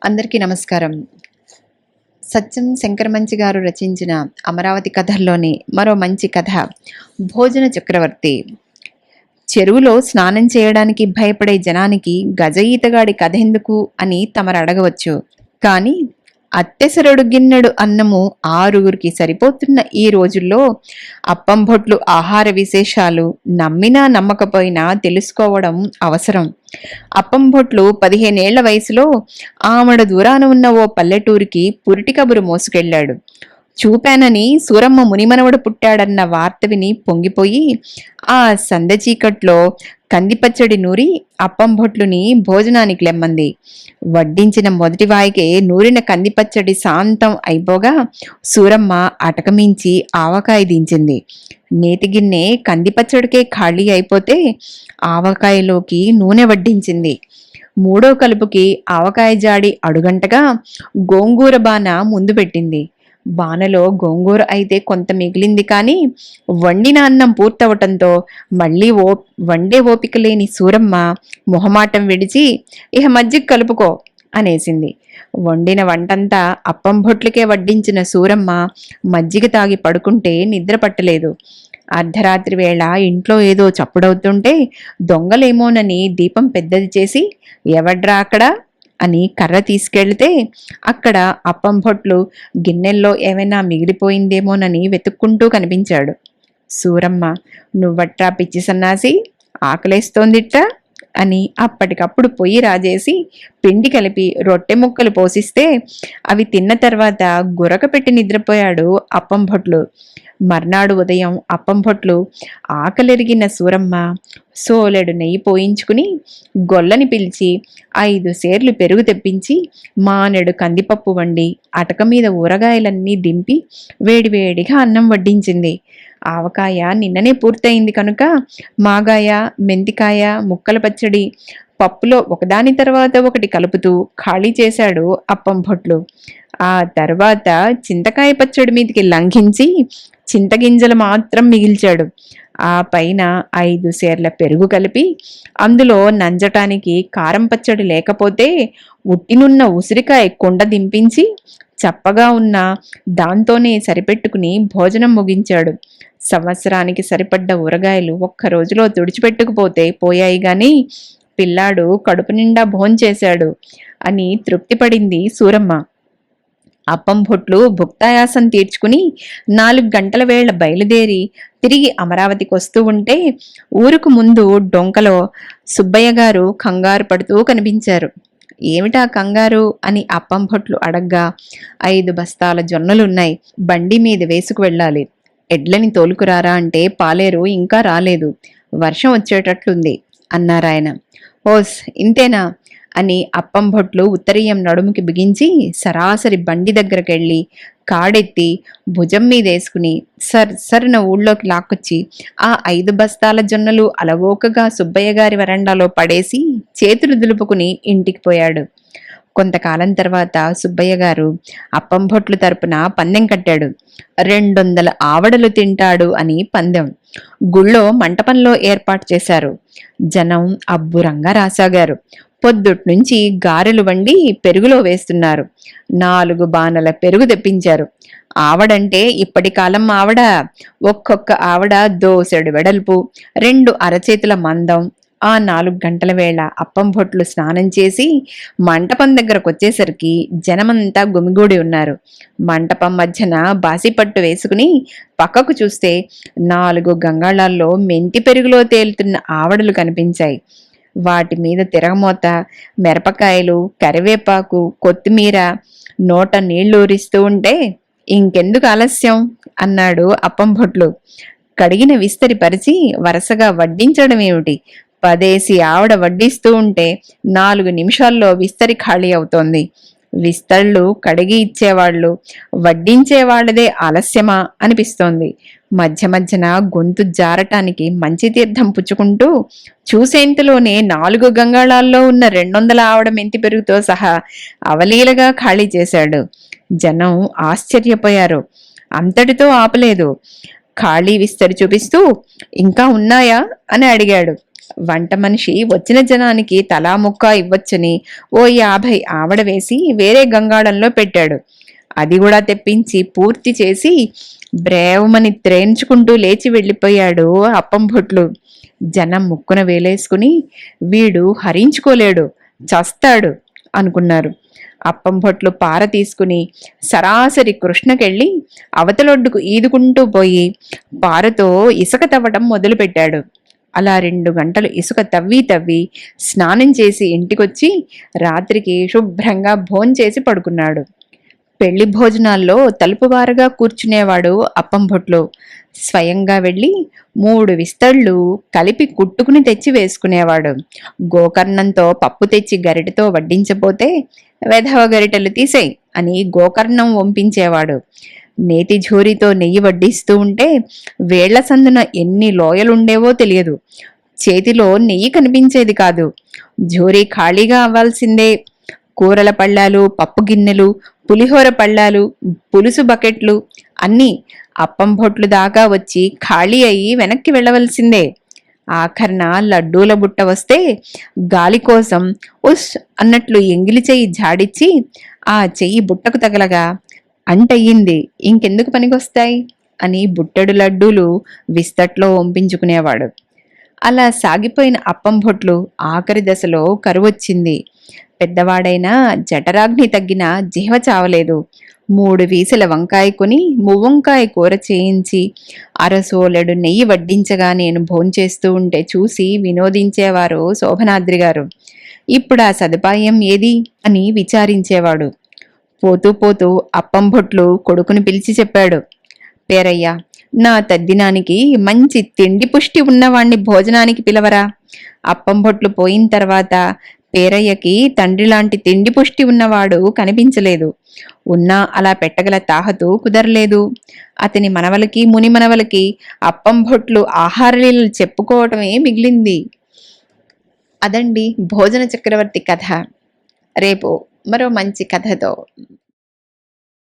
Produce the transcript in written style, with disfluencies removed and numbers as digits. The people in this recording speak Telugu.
అందరికీ నమస్కారం. సత్యం శంకరమంచి గారు రచించిన అమరావతి కథల్లోని మరో మంచి కథ భోజన చక్రవర్తి. చెరువులో స్నానం చేయడానికి భయపడే జనానికి గజ ఈతగాడి కథ ఎందుకు అని తమరు అడగవచ్చు. కానీ అత్తెసరడు గిన్నెడు అన్నము ఆరుగురికి సరిపోతున్న ఈ రోజుల్లో అప్పం భొట్లు ఆహార విశేషాలు నమ్మినా నమ్మకపోయినా తెలుసుకోవడం అవసరం. అప్పం భొట్లు 15 ఏళ్ల వయసులో ఆమడ దూరాన ఉన్న ఓ పల్లెటూరికి పురిటి కబురు మోసుకెళ్లాడు. చూపానని సూరమ్మ మునిమనవడు పుట్టాడన్న వార్త విని పొంగిపోయి ఆ సందచీకట్లో కందిపచ్చడి నూరి అప్పం భొట్లుని భోజనానికి లెమ్మంది. వడ్డించిన మొదటి వాయికే నూరిన కందిపచ్చడి శాంతం అయిపోగా సూరమ్మ అటకమించి ఆవకాయ దించింది. నేతిగిన్నె కందిపచ్చడికే ఖాళీ అయిపోతే ఆవకాయలోకి నూనె వడ్డించింది. మూడో కలుపుకి ఆవకాయ జాడి అడుగంటగా గోంగూర బాన ముందు పెట్టింది. బానలో గోంగూర అయితే కొంత మిగిలింది, కానీ వండిన అన్నం పూర్తవటంతో మళ్ళీ వండే ఓపిక లేని సూరమ్మ మొహమాటం విడిచి ఇహ మజ్జిగ కలుపుకో అనేసింది. వండిన వంటంతా అప్పం భొట్లకే వడ్డించిన సూరమ్మ మజ్జిగ తాగి పడుకుంటే నిద్ర పట్టలేదు. అర్ధరాత్రి వేళ ఇంట్లో ఏదో చప్పుడవుతుంటే దొంగలేమోనని దీపం పెద్దది చేసి ఎవడ్రా అక్కడ అని కర్ర తీసుకెళ్తే అక్కడ అప్పం భొట్లు గిన్నెల్లో ఏమైనా మిగిలిపోయిందేమోనని వెతుక్కుంటూ కనిపించాడు. సూరమ్మ, నువ్వట్రా పిచ్చి సన్నాసి, ఆకలేస్తోందిట్ట అని అప్పటికప్పుడు పొయ్యి రాజేసి పిండి కలిపి రొట్టె ముక్కలు పోసిస్తే అవి తిన్న తర్వాత గురక పెట్టి నిద్రపోయాడు అప్పం భొట్లు. మర్నాడు ఉదయం అప్పం భొట్లు ఆకలెరిగిన సూరమ్మ సోలెడు నెయ్యి పోయించుకుని గొల్లని పిలిచి 5 సేర్లు పెరుగు తెప్పించి మానెడు కందిపప్పు వండి అటక మీద ఊరగాయలన్నీ దింపి వేడివేడిగా అన్నం వడ్డించింది. ఆవకాయ నిన్ననే పూర్తయింది కనుక మాగాయ, మెంతికాయ, ముక్కల పచ్చడి పప్పులో ఒకదాని తర్వాత ఒకటి కలుపుతూ ఖాళీ చేశాడు అప్పం భొట్లు. ఆ తర్వాత చింతకాయ పచ్చడి మీదకి లంఘించి చింతగింజలు మాత్రం మిగిల్చాడు. ఆ పైన 5 సేర్ల పెరుగు కలిపి అందులో నంజటానికి కారం పచ్చడి లేకపోతే ఉట్టినున్న ఉసిరికాయ కుండ దింపించి చప్పగా ఉన్న దాంతోనే సరిపెట్టుకుని భోజనం ముగించాడు. సంవత్సరానికి సరిపడ్డ ఊరగాయలు ఒక్క రోజులో తుడిచిపెట్టుకుపోతే పోయాయి గాని పిల్లాడు కడుపు నిండా భోంచేశాడు అని తృప్తిపడింది సూరమ్మ. అప్పం భొట్లు భుక్తాయాసం తీర్చుకుని 4 గంటల వేళ బయలుదేరి తిరిగి అమరావతికి వస్తూ ఉంటే ఊరుకు ముందు డొంకలో సుబ్బయ్య గారు కంగారు పడుతూ కనిపించారు. ఏమిటా కంగారు అని అప్పం భొట్లు అడగ్గా 5 బస్తాల జొన్నలున్నాయి, బండి మీద వేసుకు వెళ్ళాలి, ఎడ్లని తోలుకురారా అంటే పాలేరు ఇంకా రాలేదు, వర్షం వచ్చేటట్లుంది అన్నారాయన. ఓస్ ఇంతేనా అని అప్పం భొట్లు ఉత్తరీయం నడుముకి బిగించి సరాసరి బండి దగ్గరకెళ్ళి కాడెత్తి భుజం మీదేసుకుని సర్సరిన ఊళ్ళోకి లాక్కొచ్చి ఆ 5 బస్తాల జొన్నలు అలవోకగా సుబ్బయ్య గారి వరండాలో పడేసి చేతులు దులుపుకుని ఇంటికి పోయాడు. కొంతకాలం తర్వాత సుబ్బయ్య గారు అప్పం భొట్లు తరపున పందెం కట్టాడు. 200 ఆవడలు తింటాడు అని పందెం. గుళ్ళో మంటపంలో ఏర్పాటు చేశారు. జనం అబ్బురంగా రాసాగారు. పొద్దుట్నుంచి గారెలు వండి పెరుగులో వేస్తున్నారు. 4 బానల పెరుగు తెప్పించారు. ఆవడంటే ఇప్పటి కాలం ఆవడ. ఒక్కొక్క ఆవడ దోసెడు వెడల్పు, 2 అరచేతుల మందం. ఆ 4 గంటల వేళ అప్పం భొట్లు స్నానం చేసి మంటపం దగ్గరకొచ్చేసరికి జనమంతా గుమిగూడి ఉన్నారు. మంటపం మధ్యన బాసిపట్టు వేసుకుని పక్కకు చూస్తే 4 గంగాళాల్లో మెంతి పెరుగులో తేలుతున్న ఆవడలు కనిపించాయి. వాటి మీద తిరగమోత, మిరపకాయలు, కరివేపాకు, కొత్తిమీర నోట నీళ్లూరిస్తూ ఉంటే ఇంకెందుకు ఆలస్యం అన్నాడు అప్పం భొట్లు. కడిగిన విస్తరి పరిచి వరుసగా వడ్డించడమేమిటి, 10 ఆవిడ వడ్డిస్తూ ఉంటే 4 నిమిషాల్లో విస్తరి ఖాళీ అవుతోంది. విస్తళ్ళు కడిగి ఇచ్చేవాళ్లు, వడ్డించేవాళ్లదే ఆలస్యమా అనిపిస్తోంది. మధ్య మధ్యన గొంతు జారటానికి మంచి తీర్థం పుచ్చుకుంటూ చూసేంతలోనే 4 గంగాళాల్లో ఉన్న 200 ఆవడ మెంతి పెరుగుతో సహా అవలీలగా ఖాళీ చేశాడు. జనం ఆశ్చర్యపోయారు. అంతటితో ఆపలేదు. ఖాళీ విస్తరి చూపిస్తూ ఇంకా ఉన్నాయా అని అడిగాడు. వంట మనిషి వచ్చిన జనానికి తలా ముక్క ఇవ్వొచ్చని ఓ 50 ఆవడ వేసి వేరే గంగాళంలో పెట్టాడు. అది కూడా తెప్పించి పూర్తి చేసి బ్రేవమని త్రేన్చుకుంటూ లేచి వెళ్ళిపోయాడు అప్పం భొట్లు. జనం ముక్కున వేలేసుకుని వీడు హరించుకోలేడు, చస్తాడు అనుకున్నారు. అప్పం భొట్లు పార తీసుకుని సరాసరి కృష్ణకెళ్ళి అవతలొడ్డుకు ఈదుకుంటూ పోయి పారతో ఇసుక తవ్వటం మొదలుపెట్టాడు. అలా 2 గంటలు ఇసుక తవ్వి తవ్వి స్నానం చేసి ఇంటికొచ్చి రాత్రికి శుభ్రంగా భోంచేసి పడుకున్నాడు. పెళ్లి భోజనాల్లో తలుపువారుగా కూర్చునేవాడు అప్పం భొట్లు. స్వయంగా వెళ్ళి 3 విస్తళ్ళు కలిపి కుట్టుకుని తెచ్చి వేసుకునేవాడు. గోకర్ణంతో పప్పు తెచ్చి గరిటెతో వడ్డించపోతే వెధవ గరిటెలు తీసేయ్ అని గోకర్ణం వంపించేవాడు. నేతి ఝూరితో నెయ్యి వడ్డిస్తూ ఉంటే వేళ్ల సందున ఎన్ని లోయలుండేవో తెలియదు. చేతిలో నెయ్యి కనిపించేది కాదు. ఝూరి ఖాళీగా అవ్వాల్సిందే. కూరల పళ్ళాలు, పప్పు గిన్నెలు, పులిహోర పళ్ళాలు, పులుసు బకెట్లు అన్నీ అప్పం భొట్లు దాకా వచ్చి ఖాళీ అయి వెనక్కి వెళ్ళవలసిందే. ఆఖర్న లడ్డూల బుట్ట వస్తే గాలి కోసం ఉస్ అన్నట్లు ఎంగిలి చెయ్యి జాడిచ్చి ఆ చెయ్యి బుట్టకు తగలగా అంటయ్యింది, ఇంకెందుకు పనికొస్తాయి అని బుట్టెడు లడ్డూలు విస్తట్లో వంపించుకునేవాడు. అలా సాగిపోయిన అప్పం భొట్లు ఆఖరి దశలో కరువొచ్చింది. పెద్దవాడైనా జఠరాగ్ని తగ్గిన జిహ్వ చావలేదు. 3 వీసల వంకాయ కొని మువ్వంకాయ కూర చేయించి అరసోలెడు నెయ్యి వడ్డించగా నేను భోంచేస్తూ ఉంటే చూసి వినోదించేవారు శోభనాద్రి గారు. ఇప్పుడు ఆ సదుపాయం ఏది అని విచారించేవాడు. పోతూ పోతూ అప్పం భొట్లు కొడుకుని పిలిచి చెప్పాడు, పేరయ్య, నా తద్దినానికి మంచి తిండి పుష్టి ఉన్నవాణ్ణి భోజనానికి పిలవరా. అప్పం భొట్లు పోయిన తర్వాత పేరయ్యకి తండ్రిలాంటి తిండి పుష్టి ఉన్నవాడు కనిపించలేదు. ఉన్నా అలా పెట్టగల తాహతు కుదరలేదు. అతని మనవలకి ముని మనవలకి అప్పం భొట్లు ఆహారలీలలు చెప్పుకోవటమే మిగిలింది. అదండి భోజన చక్రవర్తి కథ. రేపు మరో మంచి కథతో